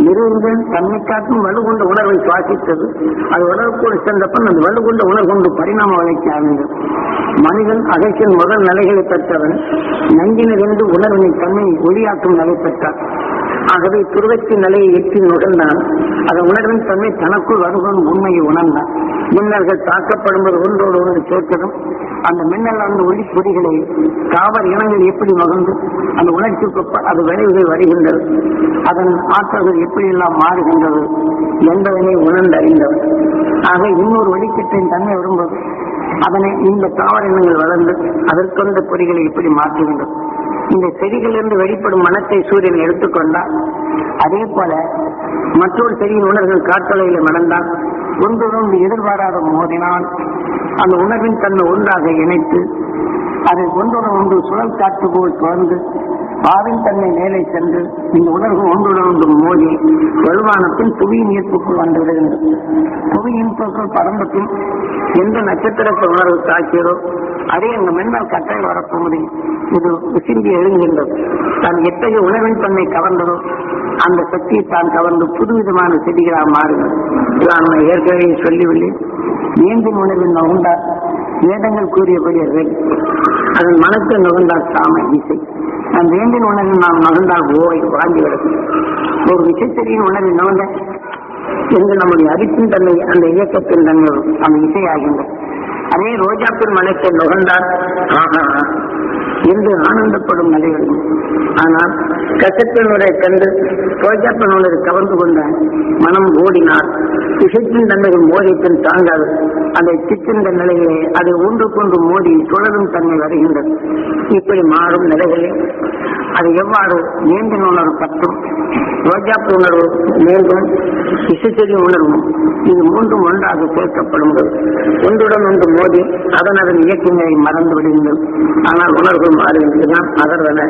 இருவர்கள் தன்னை காட்டும் வலுகொண்ட உணர்வை சுவாசித்தது. அது உணர்வோடு சென்றப்பன் அந்த வலுகொண்ட உணர்கொண்டு பரிணாம வளர்ச்சி ஆழ்ந்தது. மனிதன் அகற்றின் முதல் நிலைகளை பெற்றவன் நஞ்சினர் என்று உணர்வினை தன்னை ஒளியாக்கும் நிலை பெற்றார். ஆகவே துருவத்தின் நிலையை எட்டி நுகர்ந்தான். அதன் உணர்வின் தன்மை தனக்குள் வருவதும் உண்மையை உணர்ந்தான். மின்னல்கள் தாக்கப்படும்போது ஒன்றோடு ஒன்று சேர்த்ததும் அந்த மின்னல் அந்த ஒளி பொறிகளை தாவர இனங்கள் எப்படி மகிழ்ந்து அந்த உணர்ச்சிக்கு அது விளைவுகள் வருகின்றது, அதன் ஆற்றல்கள் எப்படியெல்லாம் மாறுகின்றது என்பதனை உணர்ந்தறிந்தவர். ஆக இன்னொரு ஒளிக்கட்டின் தன்மை வரும்போது அதனை இந்த தாவர இனங்கள் வளர்ந்து அதற்கொண்ட பொறிகளை எப்படி மாற்றுகின்றது. இந்த செடிகளிலிருந்து வெளிப்படும் மனத்தை சூரியன் எடுத்துக்கொண்டால் அதே போல மற்றொரு செடியின் உணர்வுகள் காற்றலையில நடந்தால் ஒன்றொன்று எதிர்பாராத மோதினால் அந்த உணர்வின் தன்மை ஒன்றாக இணைத்து அதை ஒன்றுடன் ஒன்று சுழல் காற்று போல் தொடர்ந்து ஆவின் தன்மை மேலே சென்று இந்த உணர்வு ஒன்றுடன் ஒன்று மோதி வலுவானத்தின் புவியின் ஈர்ப்புக்குள் வந்து விடுகின்றது. புவியின் ஈர்ப்புக்குள் பரம்பத்தின் எந்த நட்சத்திரத்தை உணர்வு தாக்கியதோ அதே அந்த மின்னல் கட்டையில் வரப்போ முடியும். இது விசிந்தி எழுகின்றது. தான் எத்தகைய உணர்வின் தன்மை கவர்ந்ததோ அந்த சக்தியை தான் கவர்ந்து புதுவிதமான செடிகளாக மாறுகிறது. இதான் நம்ம ஏற்கனவே சொல்லிவில்லை. மீண்டும் உணர்வின் நுகர்ந்தார் வேதங்கள் கூறியபடி அதன் மனத்தை நுகர்ந்தால் சாம இசை. அந்த வேண்டின் உணர்வில் நாம் நுகர்ந்தால் ஓவை வாங்கிவிடும். ஒரு விசைச்செடியின் உணர்வில் நுகர்ந்த என்று நம்முடைய அறிப்பின் தன்மை அந்த இயக்கத்தின் தன்மை அந்த இசையாகின்றது. அதே ரோஜாப்பின் மனத்தை நுகர்ந்தால் ஆஹா என்று ஆனந்தப்படும் நிலைகள். ஆனால் கசப்பினுடைய கண்டு ரோஜாப்பினுடைய கவர்ந்து கொண்ட மனம் ஓடினார். இசைத்தின் தன்மைகள் மோதியத்தின் தாங்காது அதை சிக்கின்ற நிலைகளே அதை ஒன்றுக்கொன்று மோதி தொடரும் தன்மை வருகின்றது. இப்படி மாறும் நிலைகளில் அது எவ்வாறு மீண்டும் உணர்வு பற்றும் ரோஜாப்பு உணர்வு மீண்டும் இசைச்செடி உணர்வும் இது மூன்றும் ஒன்றாக சேர்க்கப்படும் போது ஒன்றுடன் ஒன்று மோதி அதன் இயக்கங்களை மறந்து விடுகின்றது. ஆனால் உணர்வு மாறுகின்றதுதான் அதர்வன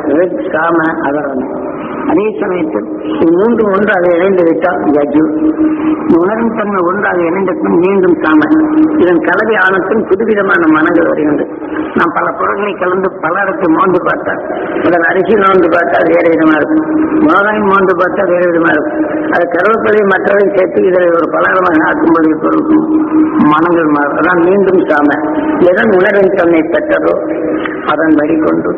காம அதர்வன. அதே சமயத்தில் மூன்று ஒன்றாக இணைந்து விட்டால் யஜு உணர்வின் தன்மை ஒன்றாக இணைந்ததும் மீண்டும் காம. இதன் கலவை ஆனத்தின் புதுவிதமான மனங்கள் வருகின்றது. நாம் பல பொருட்களை கலந்து பல இடத்தை மோந்து பார்த்தால் அதன் அரிசி மோந்து பார்த்தால் வேறு விதமா இருக்கும், மிளகாய் மோந்து பார்த்தா வேறு விதமா இருக்கும். அது கருவேப்பிலை மற்றவரை சேர்த்து இதில் ஒரு பலகரமாக ஆக்கும்படி பொருட்கும் மனங்கள் மாறும். அதான் மீண்டும் காம. எதன் உணர்வின் தன்மை பெற்றதோ அதன் வழிகொண்டு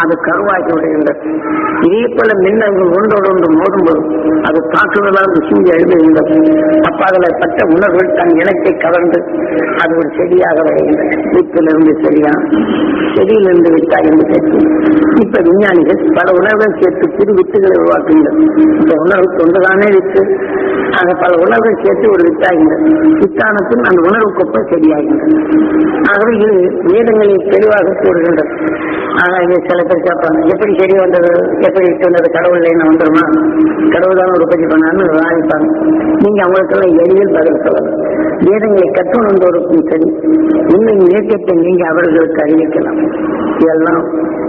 அது கருவாக்கி விடுகின்றது. இதே போல மின்னல்கள் ஒன்றோடு ஒன்று மோதும்போது அது தாக்குதலால் சிந்தி எழுதுகின்றது. அப்ப அதில் பட்ட உணர்வுகள் தன் இலக்கை கவர்ந்து அது ஒரு செடியாக வருகின்றது. வீட்டிலிருந்து செடியா செடியிலிருந்து விட்டா என்று சேர்த்து இப்ப விஞ்ஞானிகள் பல உணர்வுகள் சேர்த்து புது வித்துகளை உருவாக்குகின்றனர். இந்த உணர்வு தொண்டுதானே வித்து ஆக பல உணர்வுகள் சேர்த்து ஒரு வித்தாகின்றது. வித்தானத்தில் அந்த உணர்வு கொப்ப செடியாகின்றது. ஆகவே இது வேதங்களில் தெளிவாக கூறுகின்றது. ஆனா இது சில பேர் கேட்பாங்க, எப்படி செடி வந்தது, எப்படி விட்டு வந்தது, கடவுள் என்ன வந்துருமா, கடவுள் தான் உற்பத்தி பண்ணான்னு வாங்கிப்பாங்க. நீங்க அவங்களுக்கெல்லாம் எளிதில் பதில் சொல்லலாம். வேதங்களை கற்றுணர்ந்தோருக்கும் சரி இன்னும் இயக்கத்தை நீங்க அவர்களுக்கு அறிவிக்கலாம். இதெல்லாம்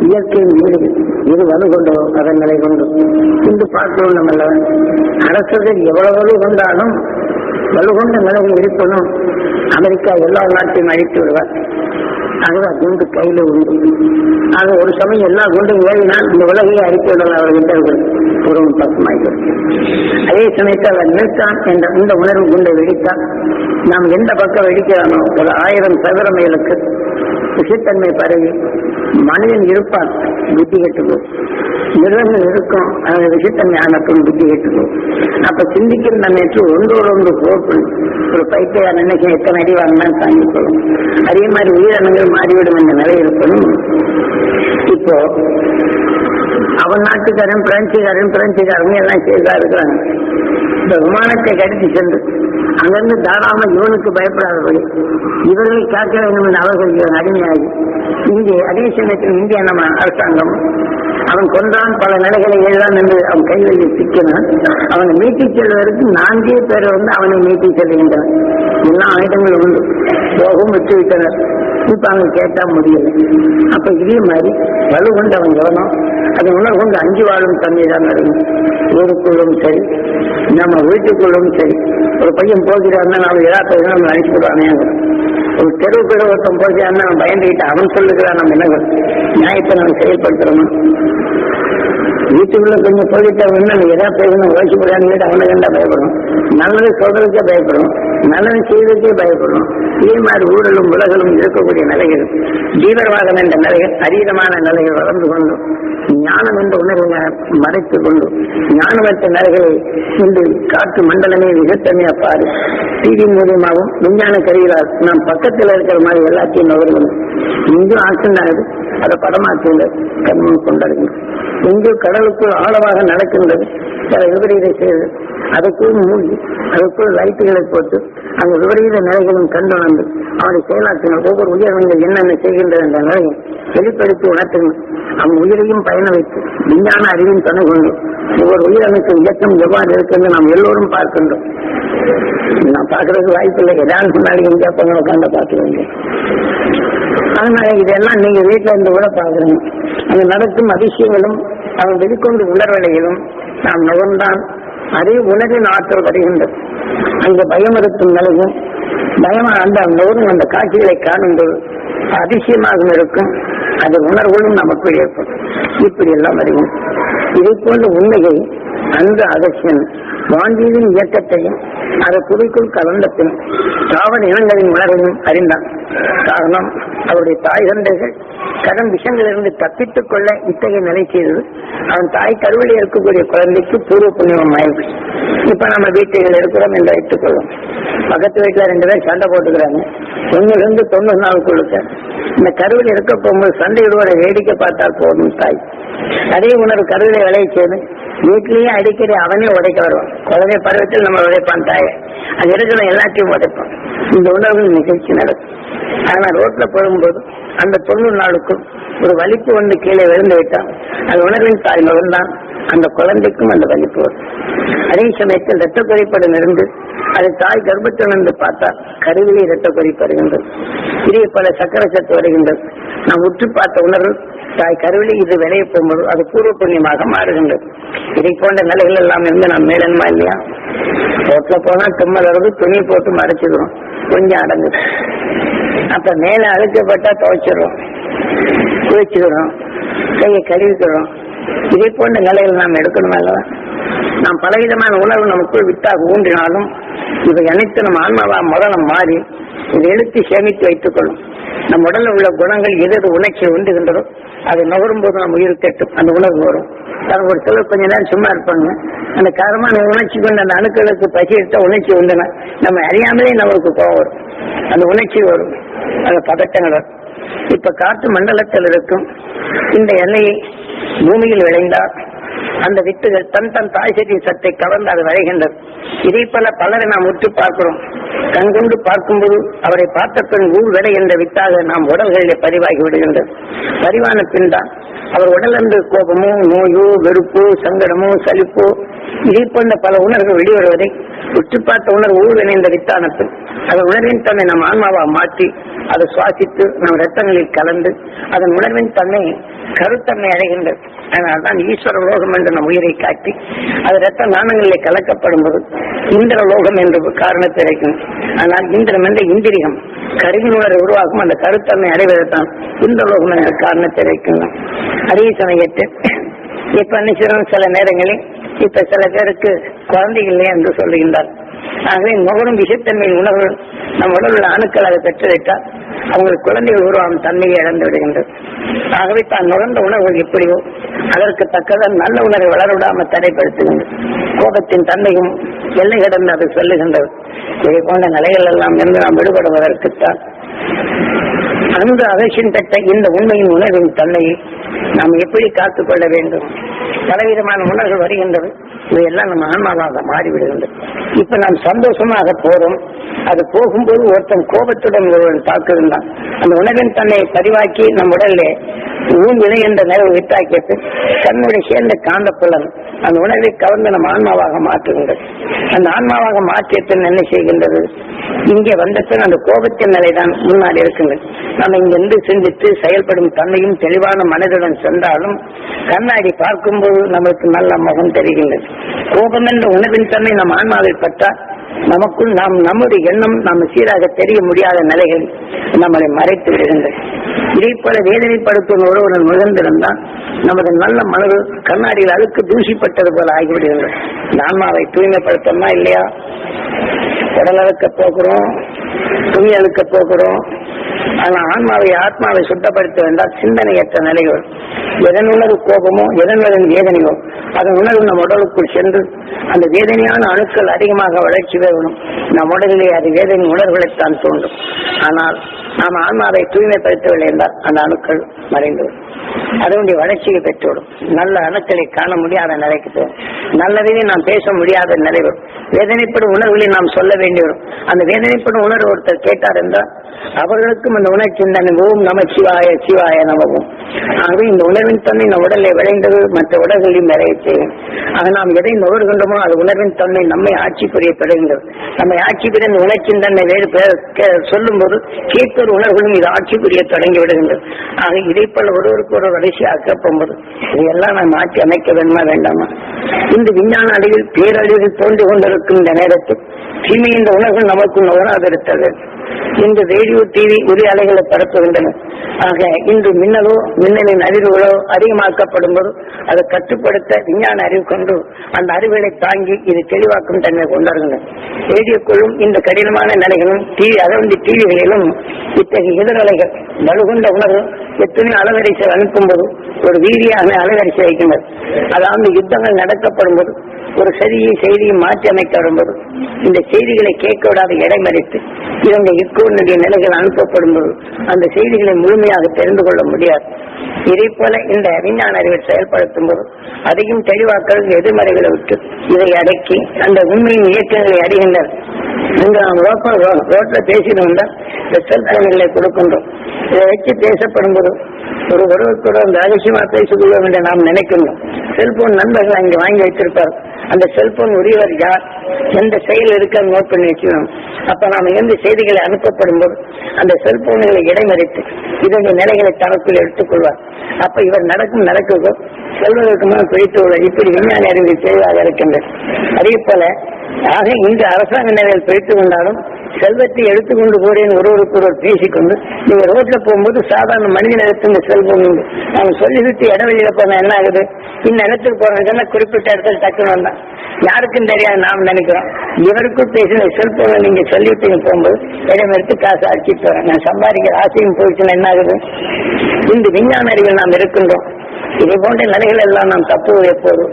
இயற்கையின் வீடு. இது வலுகொண்டோ அதன் நிலை கொண்டு இன்று பார்க்கிறோம். நம்ம அரசுகள் எவ்வளவு வலு கொண்டாலும் வலுகொண்ட நிலைகள் இருக்கணும். அமெரிக்கா எல்லா நாட்டையும் அழித்து விடுவார். ஆகவே குண்டு கையில உண்டு. ஆக ஒரு சமயம் எல்லா குண்டும் ஏறினால் இந்த உலகையை அழித்து விடலாம் அவர்கள் ஒரு பக்கமாகிறது. அதே சமயத்தில் அவர் நிறுத்தான் என்ற இந்த உணர்வு குண்டை வெடித்தால் நாம் எந்த பக்கம் வெடிக்கிறானோ ஒரு 1000 சதுர மைலுக்கு விஷத்தன்மை பரவி மனிதன் இருப்பான், புத்தி கெட்டுப்போம். மிருகங்கள் இருக்கும், அந்த விஷத்தன்மை ஆனத்தும் புத்தி கெட்டுப்போம். அப்ப சிந்திக்கிற நேற்று ஒன்றோடு ஒன்று போக்கு ஒரு பைக்கையா நினைக்க எத்தனை அடி வாங்கினாலும் தாங்கிக்கொள்ளும். அதே மாதிரி உயிரினங்கள் மாறிவிடும் என்ற நிலை இருக்கணும். இப்போ அவன் நாட்டுக்காரன் பிரெஞ்சுக்காரன் எல்லாம் செய்தா இருக்கிறாங்க. இந்த விமானத்தை கடத்தி சென்று அங்கிருந்து தாராளமா இவனுக்கு பயப்படாதபடி இவர்களை காக்க வேண்டும் என்று அவர்கள் அடிமையாகி இங்கே அதே சமயத்தில் இந்திய நம்ம அரசாங்கம் அவன் கொன்றான் பல நிலைகளை எழுதான் என்று அவன் கைகளில் சிக்கினான். அவனை மீட்டிச் செல்வதற்கு 4 பேர் அவனை மீட்டிச் செல்கின்றனர். எல்லா ஆயுதங்களும் உண்டு, போகவும் விட்டு விட்டனர். இப்ப அவங்க கேட்டா முடியல. அப்ப இதே மாதிரி வலு கொண்டு அவன் எவனோ அதை உணர்வு கொண்டு 5 வாழும் தன்மை தான் நடக்கும். ஊருக்குள்ளும் சரி நம்ம வீட்டுக்குள்ளும் சரி. ஒரு பையன் போகிறான்னா நம்ம ஏதாவது நம்ம அனுப்பிவிடுவானே. ஒரு தெருவுக்கு ஒருத்தன் போகிறான்னா நம்ம பயந்துகிட்டு அவன் சொல்லுகிறான். நம்ம என்ன நியாயத்தை நம்ம செயல்படுத்துறோமா? வீட்டுக்குள்ள கொஞ்சம் போயிட்டவங்கன்னா எதாவது பேசணும் வயசு போடான்னு அவனை கண்டா பயப்படும், நல்லது சொல்றதுக்கே பயப்படும், நல்லது செய்வதற்கே பயப்படும். இதே மாதிரி ஊழலும் உலகளும் இருக்கக்கூடிய நிலைகள், தீவிரவாதம் என்ற நிலைகள், அதீதமான நிலைகள் வளர்ந்து கொண்டு ஞானம் என்ற உணர்வை மறைத்துக் கொண்டு ஞானமற்ற நிலைகளை இன்று காற்று மண்டலமே விகத்தமையா பாரு. டிவி மூலியமாகவும் விஞ்ஞான கருவிகளால் நாம் பக்கத்தில் இருக்கிற மாதிரி எல்லாத்தையும் நகர்வு இங்கும் ஆக்சிடென்ட் ஆகுது, அதை படமாக்குங்கள் கண்மம் கொண்டாடுங்க. எங்கேயோ கடலுக்குள் ஆழமாக நடக்கின்றது, சில விபரீதை செய்து அதுக்குள் மூழ்கி அதுக்குள் லைட்டுகளை போட்டு அந்த விபரீத நிலைகளும் கண்டுணர்ந்து அவனை செயலாற்றினார். ஒவ்வொரு உயிரினங்கள் என்னென்ன செய்கின்றது என்ற நிலையை வெளிப்படுத்தி உணர்த்துங்கள். அவன் உயிரையும் பயண வைத்து விஞ்ஞான அறிவின் துணை கொண்டு ஒவ்வொரு உயிரணுக்கும் இயக்கம் எவ்வாறு இருக்கிறது நாம் எல்லோரும் பார்க்கின்றோம். நான் பார்க்கறதுக்கு வாய்ப்பு இல்லை, ஏதாவது முன்னாடி இந்தியா பொங்கல் உட்காந்து பார்த்துருவீங்க. அதனால இதெல்லாம் நீங்க வீட்டுல இருந்து கூட பாக்குறீங்க. அங்க நடக்கும் அதிசயங்களும் அவன் வெளிக்கொண்டு உணர்வலையிலும் நாம் நுகர்ந்தான் அதே உலகின் ஆற்றல் வருகின்றது. அங்க பயமறுத்தும் நிலையும் பயம் அந்த நுகரும் அந்த காட்சிகளை காணும்போது அதிசயமாக இருக்கும். அது உணர்வுகளும் நமக்கு ஏற்படும். இப்படி எல்லாம் வருவோம். இதை போன்ற உண்மையை அந்த அதிசயம் வாங்கியின் இயக்கத்தையும் அதை புதைக்குள் கலந்த பின் தாவர இனங்களின் உணர்வையும் அறிந்தான். காரணம், அவருடைய தாய் தந்தைகள் கடன் விஷயங்களிலிருந்து தப்பித்துக் கொள்ள இத்தகைய நிலை செய்தது. அவன் தாய் கருவிலே இருக்கக்கூடிய குழந்தைக்கு பூர்வ புண்ணியம் ஆயிடுச்சு. இப்ப நம்ம வீட்டுகள் இருக்கிறோம் என்று வைத்துக் கொள்ளும். பக்கத்து வீட்டுல 2 பேர் சண்டை போட்டுக்கிறாங்க. 1 to 90 நாளுக்குள்ள இந்த கருவில் இருக்க போகும்போது சண்டையோட வேடிக்கை பார்த்தால் போதும் தாய். அதே உணர்வு கருவிலை விளைய செய்து வீட்டிலேயே அடிக்கடி அவனே உடைக்க வருவான். குழந்தை பருவத்தில் நம்ம உடைப்பான் தாயை, அது இருக்கிற எல்லாத்தையும் உடைப்பான். இந்த உணர்வு நிகழ்ச்சி நடக்கும். ஆனா ரோட்ல போகும்போது அந்த 90 நாளுக்கும் ஒரு வலிப்பு வந்து கீழே விழுந்து விட்டான். அந்த உணர்வின் தாய் நுகர்ந்தான். அந்த குழந்தைக்கும் அந்த வலிப்பு வரும். அதே சமயத்தில் இரத்த குறைபாடு இருந்து அது தாய் கர்ப்பத்திலிருந்து பார்த்தால் கருவிலே இரத்த குறைப்பு வருகின்றது. இதே பல சக்கர சத்து வருகின்றது. நாம் உற்று பார்த்த உணர்வு தாய் கருவிலே இது விளைய போகும்போது அது பூர்வ புண்ணியமாக மாறுகின்றது. இதை போன்ற நிலைகள் எல்லாம் இருந்து நாம் மேலன்மா இல்லையா? ரோட்ல போனா தும்மல் வருது, துணி போட்டு மறைச்சிக்கிறோம், கொஞ்சம் அடங்குது. அப்ப மேல அழுக்கப்பட்டா துவைச்சிடுறோம், குளிச்சுக்கிறோம், கையை கழுவிக்கிறோம். இதே போன்ற நிலைகள் நாம் எடுக்கணும் அல்லவா? நாம் பலவிதமான உணர்வு நமக்குள் வித்தாக ஊன்றினாலும் இவை அனைத்து நம்ம ஆன்மாவா முதல்ல மாறி இதை எடுத்து சேமித்து வைத்துக் கொள்ளும். நம் உடலில் உள்ள குணங்கள் எது உணர்ச்சி உண்டுகின்றதோ அதை நுகரும் போது நம்ம உயிர் கேட்டும் அந்த உணர்வு வரும். தனக்கு ஒரு சிலர் கொஞ்ச நேரம் சும்மா இருப்பாங்க. அந்த காரமான உணர்ச்சி கொண்டு அந்த அணுக்களுக்கு பசி எடுத்த உணர்ச்சி உண்டுனா நம்ம அறியாமலே நம்மளுக்கு கோவம் வரும், அந்த உணர்ச்சி வரும், அந்த பதட்டங்கள் வரும். இப்ப காற்று மண்டலத்தில் இருக்கும் இந்த எல்லையை பூமியில் விளைந்தால் அந்த வித்துகள் தன் தாய் சக்தியின் சத்தை கவர்ந்து அது வரைகின்றது. இதே போல பலரை நாம் உற்று பார்க்கிறோம். கண்கொண்டு பார்க்கும்போது அவரை பார்த்த பின் ஊர் விலை என்ற வித்தாக நாம் உடல்களிலே பதிவாகி விடுகின்றது. பதிவான பின் தான் அவர் உடலிருந்து கோபமோ நோயோ வெறுப்போ சங்கடமோ சலிப்போ இதே போன்ற பல உணர்வுகள் வெளிவருவதை உற்று பார்த்த உணர்வு ஊர் விளைந்த வித்தானத்தில் அதன் உணர்வின் தன்மை நம் ஆன்மாவாக மாற்றி அதை சுவாசித்து நம் ரத்தங்களில் கலந்து அதன் உணர்வின் தன்மை கருத்தன்மை அடைகின்றது. அதனால்தான் ஈஸ்வர லோகம் என்று நம் உயிரை காட்டி அது ரத்த நாணங்களிலே கலக்கப்படும் போது இந்திர லோகம் என்ற காரணத்தை அடைக்கும். ஆனால் இந்திரம் என்ற இந்திரியம் கருவினுணர்வை உருவாக்கும் அந்த கருத்தன்மை அடைவதைத்தான் இந்திர லோகம் என்ற காரணத்தை அடைக்கணும். அதே சமயத்தில் இப்ப நிச்சயம் சில நேரங்களில் இப்ப சில பேருக்கு குழந்தைகளே என்று சொல்லுகின்றார். ஆகவே நுகரும் விஷத்தன்மையின் உணர்வு நம் உடல் உள்ள அணுக்கள் அதை பெற்றுவிட்டால் அவங்களுக்கு குழந்தைகள் உருவாகும் தன்மையை இழந்து விடுகின்றது. ஆகவே தான் நுகர்ந்த உணர்வுகள் எப்படியோ அதற்கு தக்கதான் நல்ல உணர்வை வளரவிடாமல் தடைப்படுத்துகின்றது. கோபத்தின் தன்மையும் எல்லை கடந்து அது சொல்லுகின்றது. இதை போன்ற நிலைகள் எல்லாம் இருந்து நாம் விடுபடுவதற்குத்தான் அந்த அகசியம் பெற்ற இந்த உண்மையின் உணர்வின் தன்மையை நாம் எப்படி காத்துக்கொள்ள வேண்டும். பலவிதமான உணர்வுகள் வருகின்றது. இவையெல்லாம் நம்ம ஆன்மாவாக மாறிவிடுகின்றது. இப்ப நாம் சந்தோஷமாக போறோம். அது போகும்போது ஒருத்தன் கோபத்துடன் ஒருவன் தாக்குகின்றான். அந்த உணர்வின் தன்னை பதிவாக்கி நம் உடலிலே ஊன்வினை என்ற நிலவு விட்டாக்கிட்டு கண்ணுடைய சேர்ந்த காந்த புலன் அந்த உணர்வை கவர்ந்து நம் ஆன்மாவாக மாற்றுகின்றது. அந்த ஆன்மாவாக மாற்றியத்தின் என்ன செய்கின்றது? இங்கே வந்த பின் அந்த கோபத்தின் நிலைதான் முன்னாடி இருக்கின்றது. நம்ம இங்கிருந்து சிந்தித்து செயல்படும் தன்மையும் தெளிவான மனதுடன் சென்றாலும் கண்ணாடி பார்க்கும்போது நமக்கு நல்ல முகம் தெரிகின்றது. கோபம் என்ற உணர்வின் தன்மை நம் ஆன்மாவில் பட்டால் நமக்குள் நம்முடைய எண்ணம் நம்ம சீராக தெரிய முடியாத நிலைகள் நம்மளை மறைத்து விடுகின்றது. இதே போல வேதனைப்படுத்தும் ஒருவன் முகந்திருந்தால் நமது நல்ல மனது கண்ணாடியில் அழுக்கு தூசிப்பட்டது போல ஆகிவிடுகிறது. ஆன்மாவை தூய்மைப்படுத்தணுமா இல்லையா? உடல் அழுக்க போக்குறோம், துணி அழுக்க போக்குறோம். ஆனா ஆத்மாவை சுத்தப்படுத்த வேண்டாம். சிந்தனையற்ற நிலைகள், எதன் உணர்வு கோபமோ எதன் வேதனையோ அதன் உணர்வு நம் உடலுக்குள் சென்று அந்த வேதனையான அணுக்கள் அதிகமாக வளர்ச்சி பெறணும். நம் உடலிலே அது வேதனை உணர்வுகளைத்தான் தோன்றும். ஆனால் நாம் ஆன்மாவை தூய்மைப்படுத்தவில்லை என்றால் அந்த அணுக்கள் மறைந்துவிடும், அதனுடைய வளர்ச்சியை பெற்றுவிடும். நல்ல அணுக்களை காண முடியாத நிலைக்கு போகும். நல்லதையே நாம் பேச முடியாத நிலை வரும். வேதனைப்படும் உணர்வுகளை நாம் சொல்ல வேண்டி வரும். அந்த வேதனைப்படும் உணர்வு ஒருத்தர் கேட்டார் என்றால் அவர்களுக்கும் அந்த உணர்ச்சி ஓம் நம சிவாய சிவாய நமவும். ஆகவே இந்த உணர்வின் தன்மை நம் உடலை விளைந்தது மற்ற உடல்களையும் நிறைய செய்யும். ஆக நாம் எதை நுகர்கின்றோமோ அது உணர்வின் தன்மை நம்மை ஆட்சி புரிய பெறுகின்றது. நம்மை ஆட்சி புரிய இந்த உணர்ச்சியின் தன்மை வேறு சொல்லும் போது கேட்பொரு உணர்வுகளும் இது ஆட்சி புரிய தொடங்கி விடுகின்றது. ஆக இதை போல ஒருவருக்கு ஒரு வரிசையாக்க போகும்போது இதையெல்லாம் நாம் மாற்றி அமைக்க வேண்டுமா வேண்டாமா? இந்த விஞ்ஞான அழிவில் பேரழிவில் தோன்றி கொண்டிருக்கும் இந்த நேரத்தில் தீமை இந்த உணர்வுகள் நமக்கு நுகராதிருத்தது. இன்று ரேடியோ டிவி ஒலி அலைகளை பரப்புகின்றன. ஆக இன்று மின்னலின் அறிவுகளோ அதிகமாக்கப்படும் போது அதை கட்டுப்படுத்த விஞ்ஞான அறிவு கொண்டு அந்த அறிவுகளை தாங்கி இது தெளிவாக்கும் தன்மை கொண்டார்கள். ரேடியோக்களும் இந்த கடினமான நிலைகளும் டிவிகளிலும் இத்தகைய எதிரலைகள் வலுகொண்ட உணர்வு எத்தனை அலவரிசை அனுப்பும் போது ஒரு வீரியான அலவரிசை வைக்கின்றனர். அதாவது யுத்தங்கள் நடத்தப்படும் போது ஒரு செய்தியை மாற்றி அமைக்க வரும்போது இந்த செய்திகளை கேட்க விடாத இடைமறித்து இவங்க இக்கோனுடைய நிலைகள் அனுப்பப்படும் போது அந்த செய்திகளை முழுமையாக தெரிந்து கொள்ள முடியாது. இதே போல இந்த விஞ்ஞான அறிவை செயல்படுத்தும் போது அதையும் தெளிவாக்கள் எதிர்மறைகளை விட்டு இதை அடக்கி அந்த உண்மையின் இயக்கங்களை அறிகின்றனர். இங்க நாம் ரோட்ல பேசினோம்னா இந்த செல்போன்களை கொடுக்கின்றோம். இதை வச்சு பேசப்படும் போது ஒருவருக்கூட ரகசியமா பேசிக்கொள்வோம் என்று நாம் நினைக்கணும். செல்போன் நண்பர்கள் அங்கே வாங்கி வைத்திருப்பார். அந்த செல்போன் உரியவர் யார், எந்த செயல் இருக்க நோட் பண்ணி வச்சுக்கணும். அப்ப நாம எந்த செய்திகளை அனுப்பப்படும் போது அந்த செல்போன்களை இடைமறித்து இதனுடைய நிலைகளை தனக்குள் எடுத்துக்கொள்வார். அப்ப இவர் நடக்குதோ செல்வதற்கு முன் பிடித்து உள்ள இப்படி விஞ்ஞான அறிவு தெளிவாக இருக்கின்றது. அதே போல ஆக இன்று அரசாங்க நிலையில் பிடித்துக் கொண்டாலும் செல்வத்தை எடுத்துக்கொண்டு போறேன் ஒருவருக்கு ஒருவர் பேசிக்கொண்டு நீங்க ரோட்ல போகும்போது சாதாரண மனித நேரத்து இந்த செல்போன் உண்டு. நாங்க சொல்லிவிட்டு இடவெளியில போனா என்ன ஆகுது, இந்த இடத்துக்கு போறதுன்னா குறிப்பிட்ட இடத்துல டக்குன்னு வந்தான் யாருக்கும் தெரியாது நாம் நினைக்கிறோம். இவருக்கும் பேசின செல்போனை நீங்க சொல்லிவிட்டு போகும்போது இடம் எடுத்து காசு அடிச்சுட்டு வரேன் நான் சம்பாதிக்கிற ஆசையும் போயிடுச்சுன்னா என்ன ஆகுது? இந்த விஞ்ஞான அறிவில் நாம் இருக்கின்றோம். இதை போன்ற நிலைகள் எல்லாம் நாம் தப்புவது எப்போது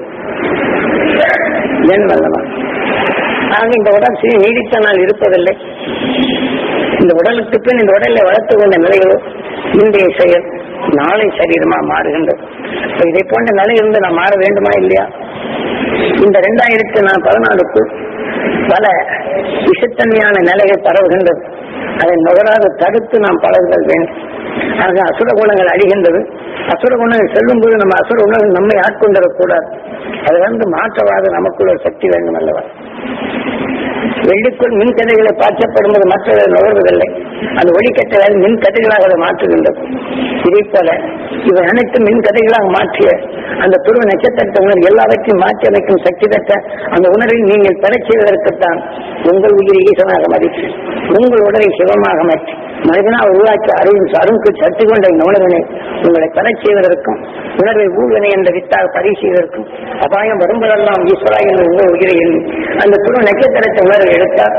ஏன் வல்லமா? ஆக இந்த உடல் நீடித்த நாள் இருப்பதில்லை. இந்த உடலுக்கு பின் இந்த உடலை வளர்த்து கொண்ட நிலைகளோ இன்றைய செயல் நாளை சரீரமா மாறுகின்றது. இதை போன்ற நிலையிலிருந்து நாம் மாற வேண்டுமா இல்லையா? இந்த 2014 பல விஷத்தன்மையான நிலைகள் பரவுகின்றது. அதை நுகராது தடுத்து நாம் பழகுதல் வேண்டும். ஆக அசுர குணங்கள் அழிகின்றது. அசுர குணங்கள் செல்லும் போது நம்ம அசுர உணர்வு நம்மை ஆட்கொண்டிடக்கூடாது. அது மாற்றவாத நமக்குள்ள சக்தி வேண்டும் அல்லவா? வெள்ளிக்குள் மின் கதைகளை பாய்ச்சப்படும்போது மற்றவர்கள் நுகர்வதில்லை. அந்த ஒளிக்கட்டைகள் மின் கதைகளாக அதை மாற்றுகின்றது. இதே போல இவை அனைத்தும் மின் கதைகளாக மாற்றிய அந்த துருவ நட்சத்திரத்தை உணர்வு எல்லாவற்றையும் மாற்றி அமைக்கும் சக்தி பெற்ற அந்த உணர்வை நீங்கள் பெறச் செய்வதற்குத்தான் உங்கள் உயிரை ஈசனாக மதித்து உங்கள் உடலை சிவமாக மாற்றி மனிதனால் உருவாக்கி அருணுக்கு சக்தி கொண்ட இந்த உணர்வினை உங்களை பெறச் செய்வதற்கும் உணர்வை ஊழ்வினை என்ற வித்தாக பதிவு செய்வதற்கும் அபாயம் வரும்போதெல்லாம் ஈஸ்வரா என்ற உங்கள் உயிரை எண்ணி அந்த துருவ நட்சத்திரத்தை உணர்வை எடுத்தால்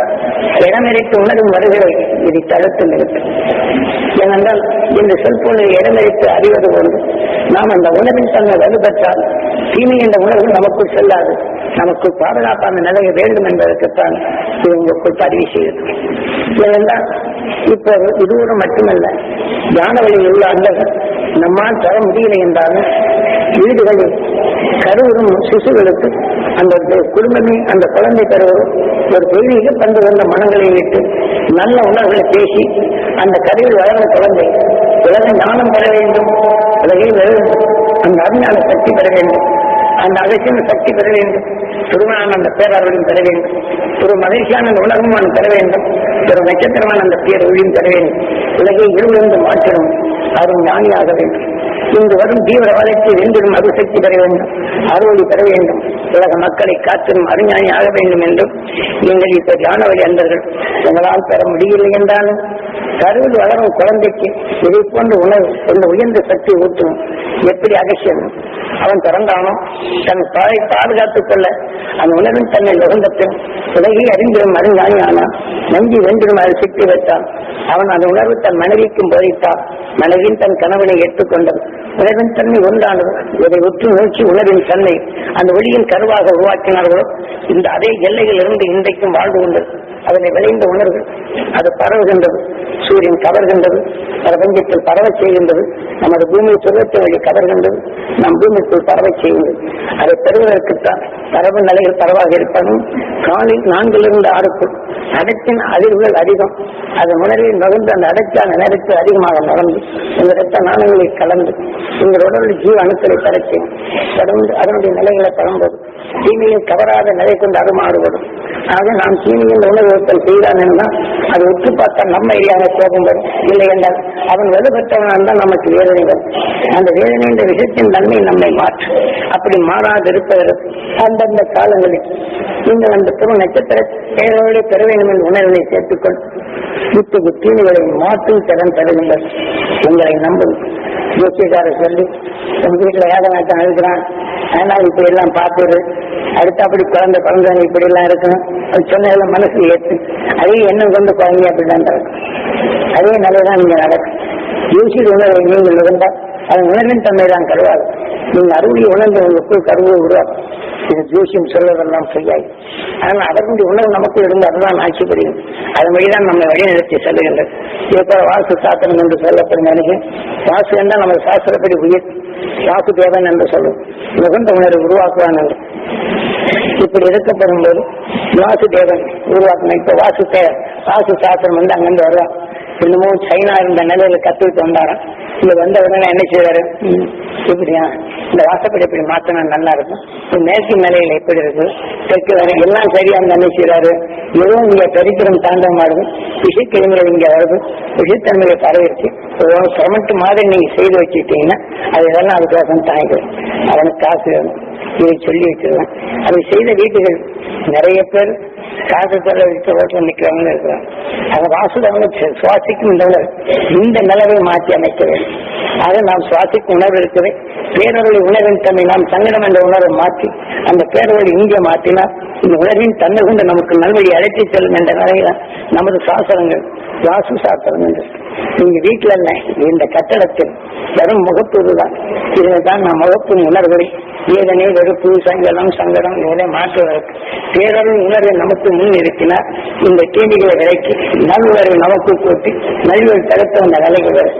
இடமறித்து உணர்வும் வருகளை இதை தடுத்து நிறுத்தும். ஏனென்றால் இந்த செல்போனில் இடமறித்து அறிவது கொண்டு நாம் அந்த உணர்வின் தன்மை வலுப்பெற்றால் தீமை என்ற உணர்வு நமக்குள் செல்லாது. நமக்கு பாதுகாப்பான நிலைய வேண்டும் என்பதற்குத்தான் இது உங்களுக்குள் பதிவு செய்தது. ஏனென்றால் இப்போ இதுவரை மட்டுமல்ல, ஞான வழியில் உள்ள அந்தகள் நம்மால் தர முடியலை என்றாலும் வீடுகளில் கருவுறும் சிசுகளுக்கு அந்த குடும்பமே அந்த குழந்தை கருவரும் ஒரு தெய்வீக பண்பு கொண்ட மனங்களை விட்டு நல்ல உணர்வுகளை பேசி அந்த கருவில் வளர்ந்த குழந்தை உலக ஞானம் பெற வேண்டும், உலகில் அந்த அஞ்ஞான சக்தி பெற வேண்டும், அந்த அகசிய சக்தி பெற வேண்டும், திருமணம் அந்த பேரவர்களும் பெற வேண்டும், ஒரு மகிழ்ச்சியான அந்த உலகமும் பெற வேண்டும், ஒரு நட்சத்திரமான அந்த பேர் ஒளியும் பெற வேண்டும், உலகை இருளிருந்து மாற்றணும், அதுவும் ஞானியாக வேண்டும். இங்கு வரும் தீவிர வளர்ச்சி வென்றும் அருசக்தி பெற வேண்டும், அறுவழி பெற வேண்டும், உலக மக்களை காத்திரும் அறிஞானி ஆக வேண்டும் என்றும் நீங்கள் இப்ப தியான வழி அன்பர்கள் உங்களால் பெற முடியவில்லை என்றாலும் கருவில் வளரும் குழந்தைக்கு இதை போன்ற உணவு இந்த உயர்ந்த சக்தி ஊட்டும். எப்படி அகசியம் அவன் பிறந்தானோ தன் தாயை பாதுகாத்துக் கொள்ள அந்த உணவின் தன்னை நுகர்ந்தப்பின் உலகை அறிந்திடும் அறிஞானி ஆனான். நஞ்சி வென்றிடும் அதை சிக்கி வைத்தான். அவன் அந்த உணர்வு தன் மனைவிக்கும் போதித்தான். மனைவின் தன் கணவனை ஏற்றுக்கொண்டது. உணவின் தன்மை ஒன்றானது. இதை உற்று நோக்கி உணவின் தன்னை அந்த ஒளியின் கருவாக உருவாக்கினார்களோ இந்த அதே எல்லையில் இருந்து இன்றைக்கும் வாழ்ந்து கொண்டது. அதனை விளைந்த உணர்வு அது பரவுகின்றது. சூரியன் கவர்கின்றது, பிரபஞ்சத்தில் பரவ செய்கின்றது. நமது பூமியை சுழற்ற வழி கவர்கின்றது, நம் பூமிக்குள் பரவ செய்கின்றது. அதை பெறுவதற்குத்தான் பரவு நிலையில் பரவாக இருப்பதும் காலில் 4 6க்குள் அடத்தின் அதிர்வுகள் அதிகம். அது உணர்வில் நுகர்ந்து அந்த அடர்த்தியான நேரத்தில் அதிகமாக நுகர்ந்து இந்த இரத்த நாணயங்களில் கலந்து எங்கள் உடலில் ஜீவ அணுக்களை பெறச்சேன் தொடர்ந்து அதனுடைய நிலைகளை பரம்போது தீமையில் கவராத நிலை கொண்டு அருமாறுபடும். ஆக நாம் தீமையின் உணர்வுத்தல் செய்தான் என்றால் அது உற்று பார்த்தால் நம்ம எரியாக கோபம் வரும். இல்லை என்றால் அவன் வலுப்பெற்றவனால் தான் நமக்கு வேதனை வரும். அந்த வேதனை என்ற விஷயத்தின் தன்மை நம்மை மாற்றும். அப்படி மாறாதிருப்பதற்கு அந்தந்த காலங்களில் நீங்கள் அந்த புற நட்சத்திர பெயரோடு பெற வேண்டும் என்ற உணர்வை சேர்த்துக்கொள். இத்தகைய தீமைகளை மாற்றும் திறன் தருகின்றது. உங்களை நம்பும் ஜோசியக்காரர் சொல்லி உங்க வீட்டுல ஏதனாட்டம் இருக்கிறான், அதனால இப்படி எல்லாம் பார்த்துரு, அடுத்த அப்படி குழந்தை பிறந்தவங்க இப்படி எல்லாம் இருக்கணும் சொன்னதெல்லாம் மனசு ஏற்று அதே எண்ணம் கொண்டு குழந்தை அப்படிதான் நடக்கும். அதே நிலைதான் நீங்க நடக்கும். யோசிய உணர்வை நீங்கள் இருந்தால் அதன் உணர்வின் தன்மை தான் கருவாது. நீங்க அறுவடை உணர்ந்து உங்களுக்குள் கருவை உருவாக்கும். இது ஜோசியம் சொல்வதெல்லாம் செய்யாது. ஆனால் அதனுடைய உணர்வு நமக்குள் இருந்து அதுதான் ஆட்சி புரியும். அதன் வழிதான் நம்மை வழிநடத்தி செல்லுகின்றது. இதே வாசு சாத்திரம் என்று சொல்லப்படும் நினைக்கிறேன். வாசு என்றால் நமது சாஸ்திரப்படி உயிர். வாசு தேவன் என்று சொல்லும். மிகுந்த உணர்வு உருவாக்குவான் என்று இப்படி இருக்கப்படும் போது வாசு தேவன் உருவாக்கணும். இப்ப வாசு சாஸ்திரம் வந்து அங்கிருந்து வருவான். இன்னமும் சைனா இருந்த நிலையில கத்துக்கிட்டு வந்தாராம். இங்க வந்த உடனே என்ன செய்வாரு, இப்படியா இந்த வாசப்படி இப்படி மாத்தினா நல்லா இருக்கும், மேற்கு நிலையில எப்படி இருக்கு, தெற்கு வரை எல்லாம் சரியா என்ன செய்யறாரு, எதுவும் இங்க கரித்திரம் தாண்டம் ஆடுது, விஷக்கிழமைகள் இங்க வருது, விஷத்தன்மையை பரவிடுச்சு, சிரமட்டு மாதிரி நீங்க செய்து வச்சுட்டீங்கன்னா அது இதெல்லாம் அதுக்கோசம் தாங்கிடும். அவனுக்கு காசு வேணும், இதை சொல்லி வச்சிடலாம். அதை செய்த வீட்டுகள் நிறைய பேர் காசு தர ரோட்ல நிக்கிறவங்க இருக்கிறாங்க. அந்த வாசுதவங்க சுவாசிக்கும் இந்த நிலவை மாற்றி அமைக்க வேண்டும். ஆக நாம் சுவாசிக்கும் உணர்வு இருக்குது. பேரவழி உணர்வின் தன்மை நாம் சங்கடம் என்ற உணர்வை மாற்றி அந்த பேரவழி இங்கே மாற்றினால் இந்த உணர்வின் தன்மை கொண்டு நமக்கு நல்வழி அழைத்து செல்லும் என்ற நிலையில நமது சாஸ்திரங்கள் வாசு சாஸ்திரம் என்று நீங்க வீட்டுல இல்ல இந்த கட்டடத்தில் வெறும் முகப்புதான். இதுதான் நாம் முகப்பின் உணர்வுகளை வேதனை வெறுப்பு சங்கடம் இதை மாற்றுவதற்கு பேரவழி உணர்வை நமக்கு முன் நிறுத்தினார். இந்த தீமைகளை விலைக்கு நல் உணர்வை நமக்கு கூட்டி நல்வழி தடுத்த அந்த நிலைகள்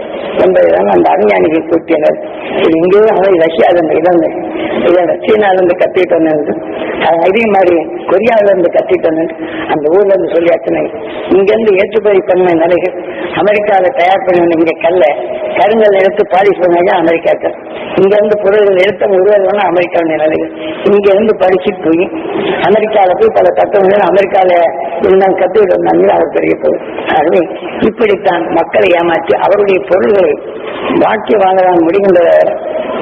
என்பதுதான் அந்த அறிஞானிகள் கூட்டினர். இது இங்கேயும் அவன் ரஷ்யாவிலிருந்து இதை சீனாவிலிருந்து கத்திட்டு வந்தது, இதே மாதிரி கொரியாவிலிருந்து கத்திட்டு வந்தது, அந்த ஊர்ல இருந்து சொல்லியாச்சுனா இங்கிருந்து ஏற்றுமதி பண்ண நிலைகள் அமெரிக்காவில் தயார் பண்ண இங்க கருங்கல் எடுத்து பாலிஷ் பண்ணா அமெரிக்காக்கள், இங்க இருந்து பொருள்கள் எடுத்த உருவாங்க அமெரிக்காவுடைய நிலைகள், இங்க இருந்து படிச்சுட்டு போய் அமெரிக்காவில போய் பல தத்துவங்கள் அமெரிக்காவில இருந்தால் கத்துக்கிட்டு வந்தாங்க. அவர் பெரிய பொருள். ஆகவே இப்படித்தான் மக்களை ஏமாற்றி அவருடைய பொருள்களை வாக்கி வாங்கலாம் முடிகின்ற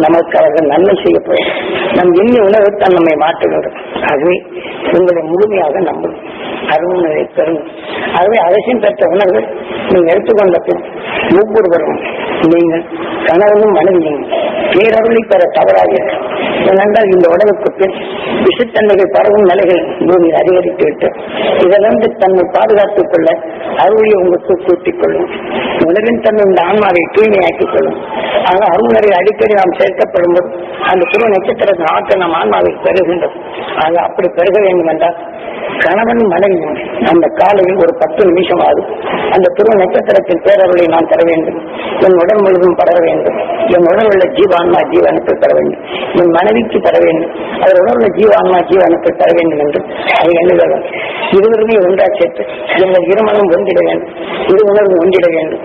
நமக்கு அவர்கள் நன்மை செய்யப்படும். நம் எண்ணிய உணர்வுத்தான் நம்மை மாற்றுகிறது. ஆகவே உங்களை முழுமையாக நம்பும் அருணை பெறும். ஆகவே அவசியம் பெற்ற உணர்வு நீங்கள் எடுத்துக்கொண்ட பின் ஒவ்வொருவரும் நீங்கள் கணவனும் மனைவியும் பேரருளை பெற தவறாக ஏனென்றால் இந்த உடலுக்கு பின் விஷத்தன்மைகள் பரவும் நிலைகள் பூமியில் அதிகரித்து விட்டு இதிலிருந்து தன்னை பாதுகாத்துக் கொள்ள அருளை உங்களுக்கு கூட்டிக் கொள்ளும். உணவின் தன்மை இந்த ஆன்மாவை தூய்மையாக்கிக் கொள்ளும். ஆக அருணரை அடிக்கடி நாம் சேர்க்கப்படும் போது அந்த துருவ நட்சத்திரத்தின் ஆற்றல் நம் ஆன்மாவை பெறுகின்றது. ஆக அப்படி பெருக வேண்டும் என்றால் கணவன் மனைவியும் அந்த காலையில் ஒரு 10 நிமிஷம் ஆகும் அந்த துருவ நட்சத்திரத்தின் பேரருளை நான் தர வேண்டும். என் உடல் முழுவதும் படர வேண்டும். என் உடல் உள்ள ஜீவான்மா ஜீவனுக்கு தர வேண்டும். என் மனைவிக்கு தர வேண்டும். அவர் உடல் உள்ள ஜீவான்மா ஜீவனுக்கு தர வேண்டும் என்று அதை எண்ணுகிறார். இருவருமே ஒன்றா சேர்த்து எங்கள் இருமணம் ஒன்றிட வேண்டும். இரு உணர்வு ஒன்றிட வேண்டும்.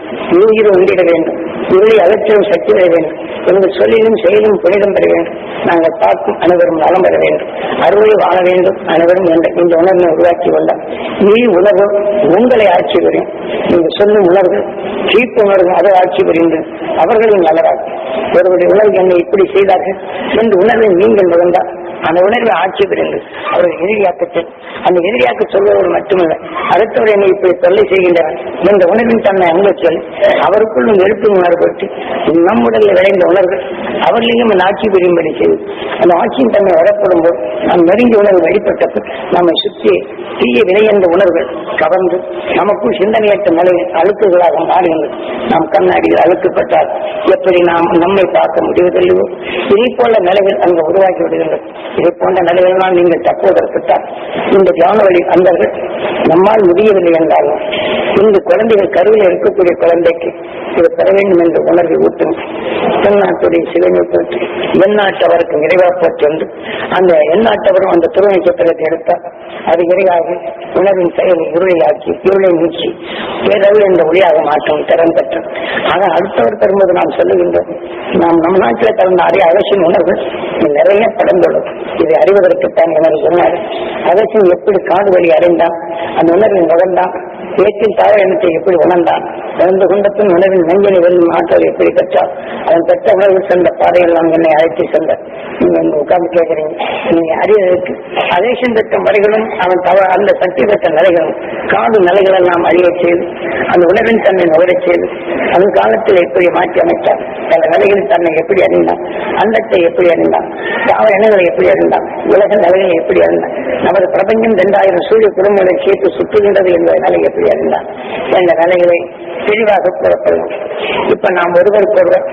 இரு ஒன்றிட வேண்டும். இருளை அகற்றும் சக்தி பெற வேண்டும். எங்கள் சொல்லிலும் செயலும் புனிதம் பெற வேண்டும். நாங்கள் பார்க்கும் அனைவரும் நலம் பெற வேண்டும். அறுவடை வாழ வேண்டும் அனைவரும் என்ற இந்த உணர்வை உருவாக்கி கொள்ள நீ உணர்வு உங்களை ஆட்சி புரியும். நீங்கள் சொல்லும் உணர்வு கீழ்ப்பு உணர்வு அதை ஆட்சி புரிந்து அவர்களின் நலராக ஒருவருடைய உணர்வு என்னை இப்படி செய்தார்கள் என்று உணர்வை நீங்கள் நுகர்ந்தால் அந்த உணர்வை ஆட்சி பெறுங்கள். அவர்கள் எதிரியாக்கத்தை அந்த எதிரியாக்க சொல்வதோடு மட்டுமல்ல, அடுத்தவர் என்னை இப்படி தொல்லை செய்கின்றனர் என்ற உணர்வின் தன்மை அங்க சொல் அவருக்குள் எழுப்பும் உணர்வுபட்டு நம் உடலில் விளைந்த உணர்வுகள் அவர்களையும் அந்த ஆட்சி பெறும்படி செய்து அந்த ஆட்சியின் தன்மை வரப்படும் போது நம் நெருங்கிய உணர்வு வெளிப்பட்டது நம்மை சுற்றி தீய வினை என்ற உணர்வுகள் கவர்ந்து நமக்குள் சிந்தனையற்ற நிலையில் அழுக்குகளாக மாறுகின்றது. நாம் கண்ணாடியில் அழுக்கப்பட்டால் எப்படி நாம் நம்மை பார்க்க முடிவதில்லையோ இதே போல நிலைகள் அங்கு உருவாக்கி விடுகின்றது. இதை போன்ற நிலைகளால் நீங்கள் தப்புவதற்குத்தான் இந்த தியான வழி அந்தர்கள் நம்மால் முடியவில்லை என்றாலும் இந்த குழந்தைகள் கருவில் இருக்கக்கூடிய குழந்தைக்கு இது பெற வேண்டும் என்ற உணர்வை ஊட்டும் தென்னாட்டுடைய சிவனை போற்றி எந்நாட்டவருக்கு நிறைவாப்பட்டு அந்த எந்நாட்டவரும் அந்த துருவ நட்சத்திரத்தை எடுத்தால் அது இறையாக உணர்வின் செயலை இருளையாக்கி இருளை நீக்கி பேரளவு என்ற ஒளியாக மாற்றம் திறன் பெற்றது. ஆனால் அடுத்தவர் தரும்போது நாம் சொல்லுகின்றோம், நாம் நம் நாட்டில் தகுந்த அறிய அவசியம் உணர்வு நிறைய படந்துள்ளது. இதை அறிவதற்குத்தான் எனது சொன்னார். அவசியம் எப்படி காடு வழி அறிந்தான், அந்த உணர்வின் நுகர்ந்தான், பேச்சின் தாழ எண்ணத்தை எப்படி உணர்ந்தான், பிறந்த குண்டத்தின் உணர்வின் நெஞ்சனை வெல்லும் ஆற்றல் எப்படி பெற்றால் அதன் பெற்ற உணர்வு சென்ற பாதையில் நாம் என்னை அழைத்து சென்ற நீங்க உட்கார்ந்து கேட்கிறீங்க. நீங்க அறிவதற்கு அதேசம் பெற்ற முறைகளும் அவன் அந்த சக்தி பெற்ற நிலைகளும் காடு நிலைகள் நாம் அறிய செய்து அந்த உணர்வின் தன்னை நுகரச் செய்து அதன் காலத்தில் எப்படி மாற்றி அமைத்தார், பல நிலைகளில் தன்னை எப்படி அறிந்தான், அண்டத்தை எப்படி அறிந்தான், தாவர இனங்களை எப்படி அறிந்தான், உலக நிலைகளை எப்படி அறிந்தான், நமது பிரபஞ்சம் 2000 சூரிய குடும்பங்களை சேர்த்து சுற்றுகின்றது என்ற நிலை எப்படி அறிந்தான் என்ற நிலைகளை தெளிவாக கூறப்படும். இப்ப நாம் ஒருவருக்கொருவர்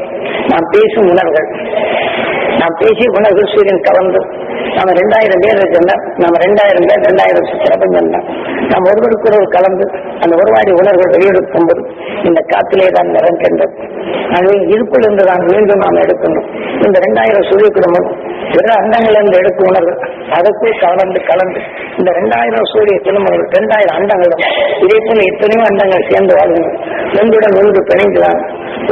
நாம் பேசும் உணர்வுகள், நாம் பேசிய உணர்வுகள் சூரியன் கலந்து நம்ம 2000 பேர் இருந்தால் நம்ம 2000 பேர் 2000 பிரபஞ்சம் தான். நாம் ஒருவருக்கொருவர் கலந்து அந்த ஒருவாடி உணர்வுகள் வெளியெடுக்கும் போது இந்த காத்திலே தான் நிறக்கின்றது. ஆகவே இதுக்குள் இருந்து தான் மீண்டும் நாம் எடுக்கணும். இந்த 2000 சூரிய குடும்பம் பிற அண்டங்களிலிருந்து எடுக்கும் உணர்வு அதற்குள் கலந்து இந்த 2000 சூரிய குடும்பங்கள் 2000 அண்டங்களும் இதே போல எத்தனையோ அண்டங்கள் சேர்ந்து வாழ்கின்றன. ஒன்றுடன் ஒன்று பிணைந்துதான்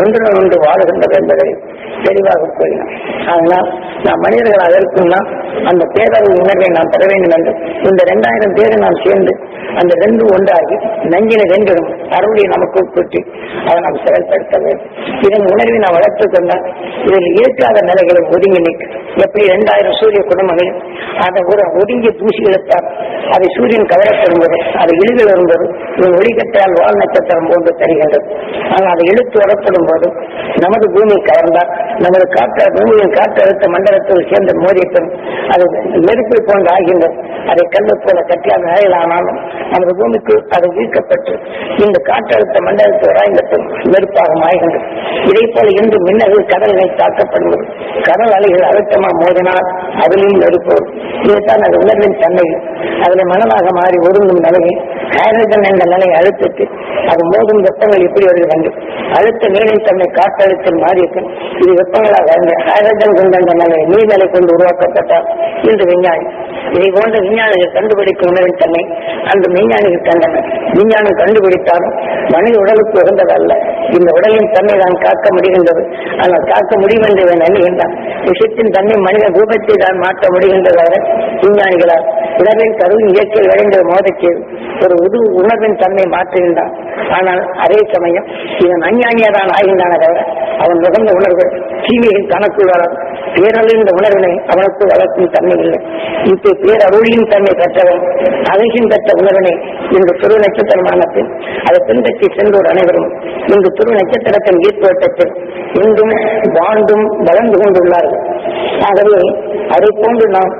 ஒன்றுடன் ஒன்று வாழுகின்றது என்பதை தெளிவாக கூறினார். அதனால் நாம் மனிதர்கள் அதற்கும்னா அந்த பேரறிவு உணர்வை நாம் பெற வேண்டும் என்று இந்த 2000 பேரை நாம் சேர்ந்து அந்த 2 ஒன்றாகி நஞ்சினை 2 அருளை நமக்கு கூட்டி அதை நாம் செயல்படுத்த வேண்டும். இதன் உணர்வை நாம் வளர்த்துக் கொண்டால் இதில் ஏற்காத நிலைகளை ஒதுங்கி நிற்கும். எப்படி 2000 சூரிய குடும்பங்களில் அதை ஒரு ஒதுங்கிய தூசி இழுத்தால் அதை சூரியன் கவரப்படும்போது அதை இழுகள் வரும்போது இதன் ஒளிக்கட்டால் வால் நட்சத்திரம் போன்று தருகின்றது. ஆனால் அதை இழுத்து வரப்படும் போது நமது பூமி கவர்ந்தால் நமது பூமியின் காற்றழுத்த மண்டலத்தில் சேர்ந்த மோதியத்தில் அது நெருப்பை போன்று ஆகின்றது. அதை கல்லை போல கட்டியான நிலையில் ஆனாலும் நமது பூமிக்கு அது வீழ்க்கப்பட்டு இந்த காற்றழுத்த மண்டலத்தில் வாய்ந்தத்தில் நெருப்பாக மாய்கின்றது. இதே போல இன்று மின்னர்கள் கடல்களை தாக்கப்படுவது கடல் அலைகள் அழுத்தமாக மோதினால் அதிலும் நெருப்பு. இதுதான் அது உணர்வின் தன்மை. அதில் மனமாக மாறி ஒருங்கும் நிலையை ஹைட்ரஜன் என்ற நிலையை அழுத்தத்து அது மோதும் வெப்பங்கள் எப்படி வருகிறது. அழுத்த நீரின் தன்மை காற்றழுத்தம் மாறியிருக்கும். இது வெப்பங்களாக ஹைட்ரஜன் கொண்ட நிலை நீர்நிலை கொண்டு உருவாக்கப்பட்டால் இன்று விஞ்ஞானி இதை போன்ற விஞ்ஞானிகள் கண்டுபிடிக்கும் உணவின் தன்மை அந்த விஞ்ஞானிகள் கண்டனர். விஞ்ஞானம் கண்டுபிடித்தாலும் மனித உடலுக்கு உகந்ததல்ல. இந்த உடலின் தன்மை தான் காக்க முடிகின்றது. ஆனால் காக்க முடியும் என்று எண்ணுகின்றான். விஷயத்தின் தன்மை மனித ரூபத்தை தான் மாற்ற முடிகின்றதாக விஞ்ஞானிகளால் உணர்வின் கருவின் இயற்கை விளைந்த மோதச்செய்து ஒரு உணர்வின் தன்மை மாற்றுகின்றான். ஆனால் அதே சமயம் இதன் அஞ்ஞானியதான் ஆகின்றான தவிர அவன் நுகர்ந்த உணர்வுகள் தீமையின் கணக்குள் வளரும். பேரழிந்த உணர்வினை அவனுக்கு வளர்க்கும் தன்மை இல்லை. இப்ப பேரருளியின் தன்மை பெற்றவன் அழகின் பெற்ற உணர்வினை இன்று துரு நட்சத்திரமானத்தில் அதை பின்பற்றி சென்றோர் அனைவரும் இன்று துரு நட்சத்திரத்தின் ஈர்ப்போட்டத்தில் இன்றும் வாழ்ந்தும் வளர்ந்து கொண்டுள்ளார்கள். ஆகவே அதை போன்று நாம்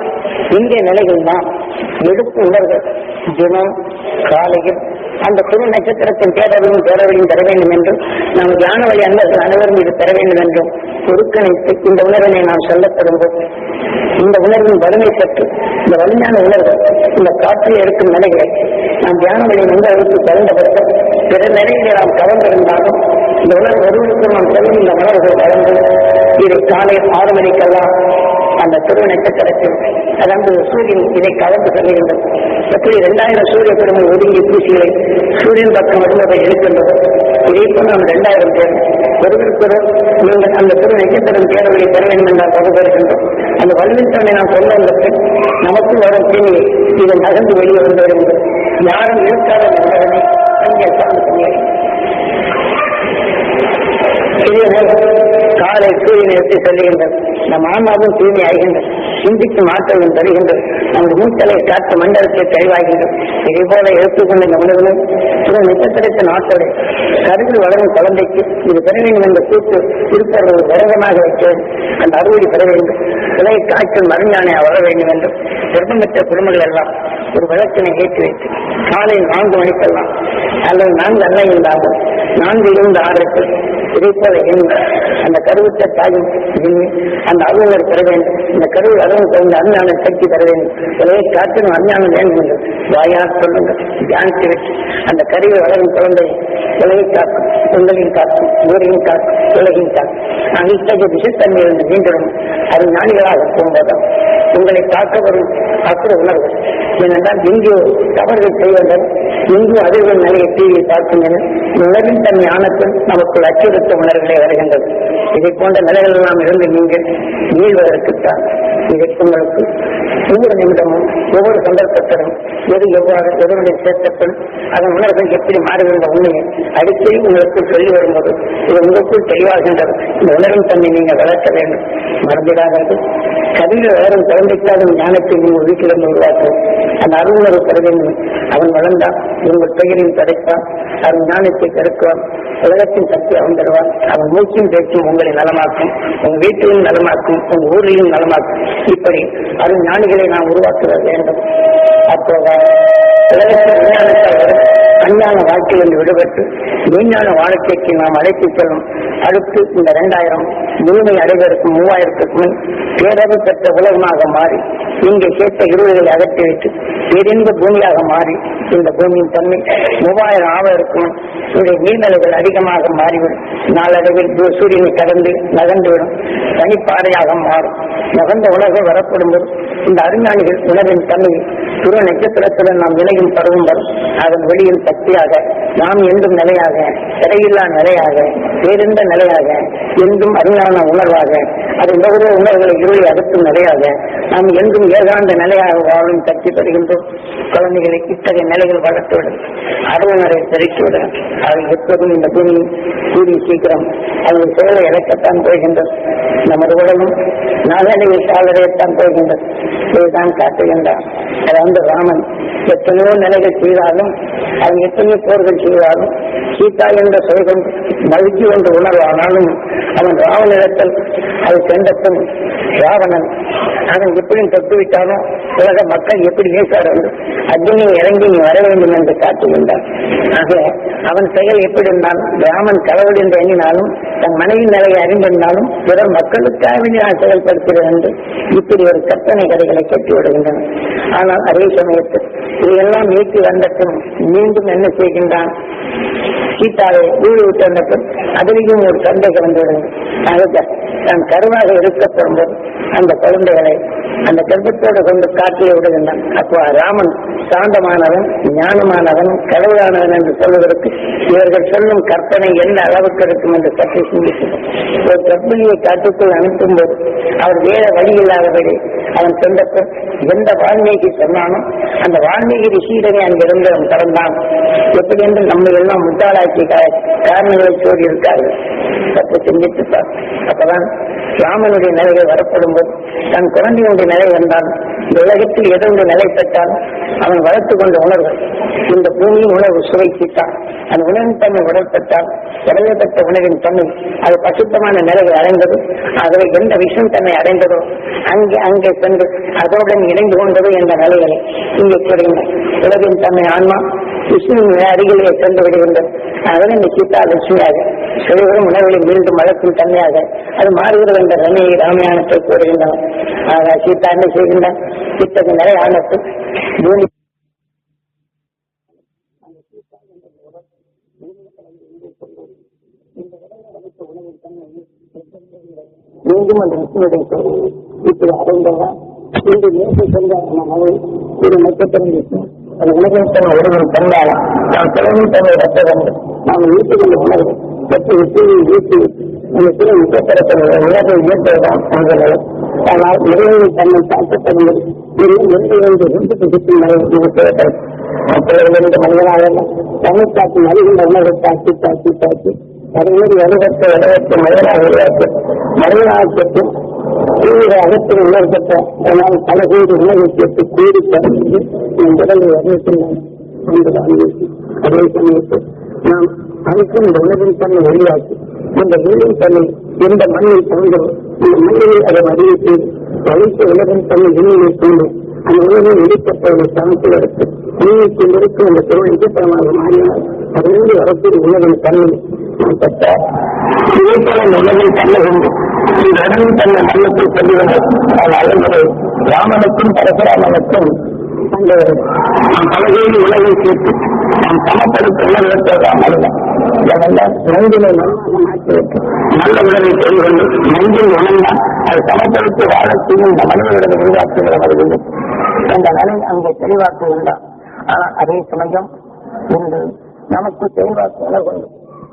இந்திய நிலைகள் நாம் எடுப்பு உணர்வுகள் தினம் காலையில் அந்த துரு நட்சத்திரத்தின் பேரவையும் பெற வேண்டும் என்றும் நாம் தியான வழி அன்பர்கள் அனைவரும் இது பெற வேண்டும் என்றும் ஒருங்கிணைத்து இந்த உணர்வினை நாம் சொல்லப்படும் போது இந்த உணர்வின் வலிமை பெற்று இந்த வலிமையான உணர்வு இந்த காற்றில் இருக்கும் நிலைகளை நாம் தியான வழி நண்பர்களுக்கு தகுந்தபட்சம் பிற நிலைகளை நாம் கவர்ந்திருந்தாலும் இந்த உணர்வு ஒருவருக்கும் நாம் செல்லும் இந்த உணர்வுகள் வளர்ந்து இதை காலை 6 மணிக்கெல்லாம் அந்த துருவ நட்சத்திரத்தில் அதாவது சூரியன் இதை கலந்து செல்கின்றது. எப்படி 2000 சூரிய பெருமை ஒதுங்கிய பூசிகளை சூரியன் பக்கம் வருவதை எடுக்கின்றது. இதே போல நம்ம 2000 பேர் ஒருவருக்கொருவர் நீங்கள் அந்த துருவ நட்சத்திரம் பேரவையை பெற வேண்டும் என்றால் பகுதிருக்கின்றோம். அந்த வலுவின் தன்மை நாம் சொல்ல வந்தது நமக்கு வரும் தீமையை இது நகர்ந்து வெளியே வந்து வருகிறது. யாரும் இருக்காத நண்பர்களே அங்கே சார்ந்து காலை சூரியனை எடுத்து செல்லுகின்றது. நம் ஆன்மாவும் தூய்மை ஆகின்றது. சிந்திக்கும் ஆற்றலும் தருகின்றது. நமது மூச்சலை காற்று மண்டலத்தை தெளிவாகின்றது. இதே போல எடுத்துக்கொண்ட இந்த உணர்வு சில நிச்சத்திரத்தின் ஆற்றலை கருவில் வளரும் குழந்தைக்கு இது பெற வேண்டும் என்ற கூட்டு இருப்பவர்கள் ஒரு விரதமாக வைக்கிறது. அந்த அறுவடை பெற வேண்டும், இலை காய்ச்சல் மருஞானை வளர வேண்டும் என்றும் கர்ப்பமற்ற குடும்பங்கள் எல்லாம் ஒரு விளக்கினை ஏற்றி வைத்து காலை 4 மணிக்கெல்லாம் அல்லது 4 அல்ல இருந்தாலும் 4 இருந்து 6 இதே போல அந்த கருவுற்ற தாயும் அந்த அலுவலர் பெற வேண்டும். இந்த கருவில் அளவு தகுந்த அஞ்ஞான சக்தி பெற வேண்டும். இலையை காற்றின் அஞ்ஞானம் வேண்டும் என்று வாயார் சொல்லுங்கள். தியானித்து வச்சு அந்த கருவில் வளரும் குழந்தை இலையை காக்கும், உங்களின் காக்கும், ஊரையும் காக்கும், உலகின் காக்கும். நாங்கள் இத்தகைய விஷத்தன்மையிலிருந்து மீண்டும் அது ஞானிகளாக போகும்போதும் உங்களை காக்க வரும் அசுர உணர்வு. ஏனென்றால் இங்கு தவறுகள் செய்வதன் இங்கு அதிர்வன் நிலையை தீவியை பார்க்கின்றன. உணர்வின் தன்மை ஆனத்தில் நமக்குள் அச்சுறுத்த உணர்வுகளே வருகின்றது. இதை போன்ற நிலைகள் எல்லாம் இருந்து நீங்கள் மீள்வதற்குத்தான் இதற்கு உங்களுக்கு ஒவ்வொரு நிமிடமும் ஒவ்வொரு சந்தர்ப்பத்திலும் எது எவ்வாறு எதனுடைய சேர்த்தப்படும் அதன் உணர்வுகள் எப்படி மாறுகின்ற உண்மையை அடிக்கடி உங்களுக்கு சொல்லி வரும்போது இது உங்களுக்குள் தெளிவாகின்றது. இந்த உணர்வின் தன்மை நீங்கள் வளர்க்க வேண்டும். மறந்துடாதது கதையில் வளரும் குழந்தைக்காக ஞானத்தை நீங்கள் வீட்டிலிருந்து உருவாக்கும். அந்த அருணர்வு பெற வேண்டும். அவன் வளர்ந்தான் உங்கள் பெயரில் கிடைப்பான். அவன் ஞானத்தை கெடுக்குவான். உலகத்தின் சக்தி அவன் தருவான். அவன் மூச்சின் பேச்சும் உங்களை நலமாக்கும், உங்க வீட்டிலும் நலமாக்கும், உங்க ஊரிலும் நலமாக்கும். இப்படி அருள் ஞானிகளை நாம் உருவாக்குற வேண்டும். அப்போதான் உலகத்தின் விஞ்ஞானத்தால் வரும் அஞ்ஞான வாழ்க்கையில் விடுபட்டு விஞ்ஞான வாழ்க்கைக்கு நாம் அழைத்து செல்லும். அடுத்து இந்த 2000 முழுமை அடைவதற்கு 3000க்கு பேரவை பெற்ற உலகமாக மாறி இங்கே சேர்த்த இருள்களை அகற்றிவிட்டு பேரின்ப பூமியாக மாறி இந்த பூமியின் தன்மை 3000 ஆவதற்கும் இந்த நீர்நிலைகள் அதிகமாக மாறிவிடும். நாளடைவில் சூரியனை கடந்து நகர்ந்துவிடும். தனிப்பாறையாக மாறும். நகர்ந்த உலகம் வரப்படும்போது இந்த அறிஞானிகள் உணர்வின் தன்மை துருவ நட்சத்திரத்துடன் நாம் இணையும் பருவம் வரும். அதன் வெளியில் சக்தியாக நாம் என்றும் நிலையாக, திரையில்லா நிலையாக, பேரிந்த நிலையாக, என்றும் அறிஞான உணர்வாக, அது உலக உணர்வுகளை இருளை அகற்றும் நிலையாக நாம் என்றும் ஏகாந்த நிலையாக வாழும் சக்தி பெறுகின்றோம். குழந்தைகளை இத்தகைய நிலைகள் வளர்த்துவிடும். அருணரை தெரிவித்துவிடும். அவை எப்போதும் இந்த பூமி கூடி சீக்கிரம் அது செயலை இழக்கத்தான் போகின்றது. நமது உடலும் நாளடைவில் சாலடையத்தான் போகின்றது. இதுதான் காட்டுகின்றான். அதாவது ராமன் எத்தனையோ நிலைகள் செய்தாலும் அவன் எத்தனையோ போர்கள் செய்தாலும் சீதா என்ற சொல்கள் மகிழ்ச்சி என்ற உணர்வானாலும் அவன் ராவனிடத்தில் அது சென்றத்தும் ராவணன் அவன் எப்படி தொட்டுவிட்டானோ உலக மக்கள் எப்படி பேசார்கள் அக்னி இறங்கி நீ வர வேண்டும் என்று காட்டுகின்றான். ஆக அவன் செயல் எப்படி இருந்தாலும் ராமன் கடவுள் என்று எண்ணினாலும் தன் மனைவின் நிலையை அறிந்திருந்தாலும் பிறர் மக்களுக்காக நான் செயல்படுத்துகிறேன் என்று இப்படி ஒரு கற்பனை கதைகளை கட்டி விடுகின்றன. ஆனால் அதே சமயத்தில் இதையெல்லாம் நீக்கி வந்ததும் மீண்டும் என்ன செய்கின்றான்? சீதாவை வீடு விட்டு வந்ததும் அதிலேயும் ஒரு சந்தேகம் வந்துவிடுங்க. தான் கருவாக இருக்கப்படும் போது அந்த குழந்தைகளை அந்த கர்ப்பத்தோடு கொண்டு காட்டிலே விடுகின்றான். அப்போ ராமன் சாந்தமானவன், ஞானமானவன், கடவுளானவன் என்று சொல்வதற்கு இவர்கள் சொல்லும் கற்பனை எந்த அளவுக்கு இருக்கும் என்று சற்று சிந்திக்கிறோம். ஒரு கர்ப்பிணியை காட்டுக்குள் அனுப்பும் போது அவர் வேற வழி இல்லாதபடி அவன் சொந்தத்தை எந்த வால்மீகி சொன்னானோ அந்த வால்மீகி ரிஷியிடமே அங்கிருந்து அவன் கடந்தான். எப்படி என்று நம்ம எல்லாம் முட்டாளாக்கி காரணங்களை சோடி இருக்கார்கள். சற்று சிந்தித்துப்பார். அப்பதான் ராமனுடைய நிலைகள் வரப்படும் போது தன் குழந்தையுடைய நிலை வந்தால் இந்த உலகத்தில் எதனுடைய நிலை பெற்றாலும் அவன் வளர்த்து கொண்ட உணர்வு இந்த பூமியின் உணர்வு சுவைத்தான். அந்த உணவின் தன்மை உடற்பட்டால் உடலை பெற்ற உணவின் தன்மை அது பசுத்தமான நிலைகள் அடைந்தது. ஆகவே எந்த விஷயம் தன்னை அடைந்ததோ அங்கே சென்று அதோடன் இணைந்து கொண்டது என்ற நிலைகளை இங்கே கூறுகின்றன. உலகின் தன்மை ஆன்மா விஷ்ணுவின் அருகிலேயே சென்று விடுகின்றது. அதனை இந்த சீதா லட்சுமியாக சிறுவரும் உணவுகளை மீண்டும் வளர்க்கும் தன்மையாக அது மாறுகிறது என்ற தன்மையை ராமாயணத்தை கூறுகின்றன. ஆக சீதா என்ன செய்கின்றான்? இத்தகைய நிலை ஆனத்து பூமி மீண்டும் அந்த விஷ்ணுடைய இப்படி அடைந்ததான் இன்று நேற்று சென்ற ஒரு நட்சத்திரம் விஷ்ணு அது உலகின் தன்னை உடலில் தந்தாலும் நாம் தலைமையின் தன்னை ரத்த வேண்டும். நாம் வீட்டுக்குள்ள உணர்வு வெற்றி வெற்றியை வீட்டு இந்த சில நட்சத்திரத்தின் உணர்வை இயற்றுவதுதான் உணர்வு. ஆனால் இறைவனை தன்னை தாக்கப்படுவது எந்த சுற்றும் இது தேவைப்படும். பிறகு மனிதனாக தன்னை காட்டும் அறிகின்ற உணர்வை தாக்கி தாக்கி தாக்கி அதேமாதிரி வலுவற்ற வலுவற்ற மனிதனாக்கத்தில் தீவிர அகத்தில் உணர்பட்ட அதனால் பல கோடி உணவை சேர்த்து கூடி பறந்து என் உடலை வர்ணிக்கின்றன என்பதான் அதே சமயத்தில் நாம் அனைத்தும் இந்த உணவின் தன்னை வெளியாக்கி இந்த உணவின் தன்னை எந்த மண்ணில் தோன்றும் இந்த மண்ணிலே அதை அறிவித்து அழைத்த உணவின் தன்னை வெளியிலே கொண்டு அந்த உணவை வெளிப்பட்டவரை சமைத்து எடுத்து உணவை கொண்டிருக்கும் அந்த பொருள் நிஜப்படமாக மாறினால் அதிலிருந்து வரக்கூடிய உணவின் தன்மை நாம் பெற்றார். இதேபோல இந்த உணவின் தன்மை உண்டு. இந்த உணவின் தன்னை மன்னத்தை சொல்லுகிறார். அது அழகுரை ராமனுக்கும் பரசுராமனுக்கும் அந்த பலகையில் உணவை சேர்த்து நாம் சமப்படுத்த உணர்வெடுத்ததான் அல்ல. அதெல்லாம் நஞ்சினை நல்லாக மாற்றிவிட்டு நல்ல உணவை செய்து நஞ்சில் உணர்ந்தான் அதை சமப்படுத்தி வாழத்தையும் இந்த மனிதர்களை உருவாக்குகிற வருகிறது. அந்த நிலை அங்கே தெளிவாக்கு உண்டாம். ஆனால் அதே சமயம் இன்று நமக்கு தெளிவாக்கு உணர்வு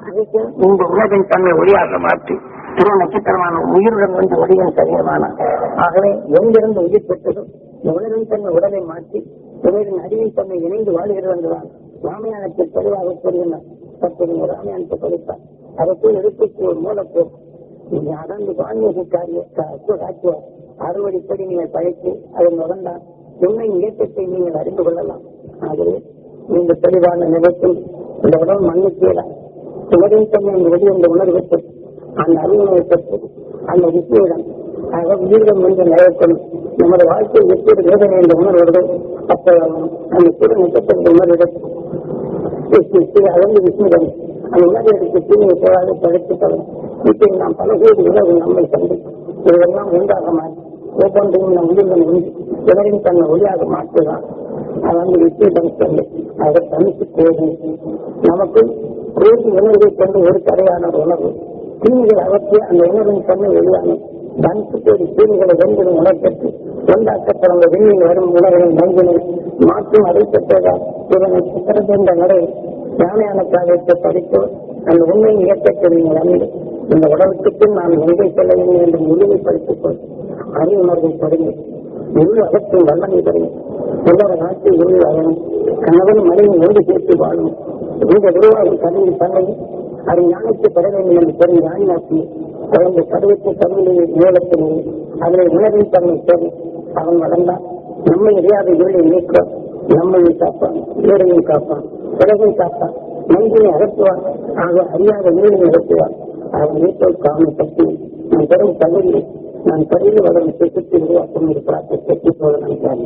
அதுக்கு இந்த உலகின் தன்மை ஒளியாக மாற்றி திரு நட்சத்திரமான உயிருடன் வந்து ஒளியின் சரீரமான ஆகவே எங்கிருந்து உயிர் பெற்றதும் இந்த உலகின் தன்மை உடலை மாற்றி உலகின் அறிவின் தன்மை இணைந்து வாழ்கிறது என்றுதான் ராமாயணத்தில் தெளிவாக கூறுகின்றார். சற்று நீங்கள் ராமாயணத்தை படித்தார் அதற்கு எடுத்துக்கு ஒரு மூலப்போர் அதாவது வான்மீக காட்சியார் அறுவடைப்படி நீங்கள் படைத்து அதன் உடன்தான் உண்மை இயக்கத்தை நீங்கள் அறிந்து கொள்ளலாம். ஆகவே இந்த தெளிவான நிலைக்கும் இந்த உடல் மண்ணுக்கேல உலகின் தன்மை இந்த வெளி இந்த உணர்வு பெற்று அந்த அறிவுணர்வை பெற்று அந்த விஷயம் ஆக உயிரிடம் என்று நிலையப்படும் நமது வாழ்க்கை எப்படி வேதனை என்ற உணர்வு அப்போ அந்த சிறு நட்சத்திர உணர்வு அகர்ந்து விஷ்ணுடன் அந்த உணர்வுக்கு தீமையை போராக படைத்துட்டவன் இப்படி நாம் பல பேர் உணர்வு நம்மை கண்டு இதெல்லாம் ஒன்றாக மாற்றி ஒவ்வொன்றையும் நம் உயிரிடம் உண்டு எவரையும் தன்னை ஒளியாக மாற்றுதான் அது விஷ்ணுடன் சொல்லு அதை தனித்து போகும் நமக்கு வேறு உணர்வை கொண்டு ஒரு கரையான உணர்வு தீமைகள் அவற்றை அந்த உணர்வின் தன்மை வெளியான தனித்து போய் தீமைகளை வென்று உணர்பெற்று ஒன்றாக்கப்படும் வெளியில் வரும் உணர்வின் நஞ்சினை மாற்றும் அதை பெற்றதால் இதனை சித்திரது என்ற நடை ஞான காரியத்தை படித்து அந்த உண்மையை இயக்கத்தை நீங்கள் அறிந்து இந்த உடலுக்கு நான் எங்கே செல்ல வேண்டும் என்று முழுமைப்படுத்திக் கொள் அறிவுணர்வை தொடங்கி முழு அகற்றும் வல்லமை தொடங்கி எல்லார நாட்டில் உருவாகணும் கணவன் மனைவி ஒன்று சேர்த்து வாழும் இந்த உருவாகும் கல்வி தன்னை அதை ஞானத்தை பெற வேண்டும் என்று பெரும் ஞானாக்கி குழந்தை கருவத்தை தமிழிலே மூலத்திலே அதனை உணர்வின் தன்மை தேவை அவன் வளர்ந்தான் நம்மை அறியாத இருளை நீக்கம் நம்மையை காப்பான் ஏழையை காப்பான் உலகை காப்பான் நன்றியை அகற்றுவான் ஆக அறியாத இருளை அகற்றுவான் அவன் நீட்டல் காம பற்றி நான் பெறும் தகுதியை நான் கருதி வளரும் திட்டத்தை உருவாக்கும் ஒரு பிரார்த்தத்தை பெற்றுக் போவதற்காக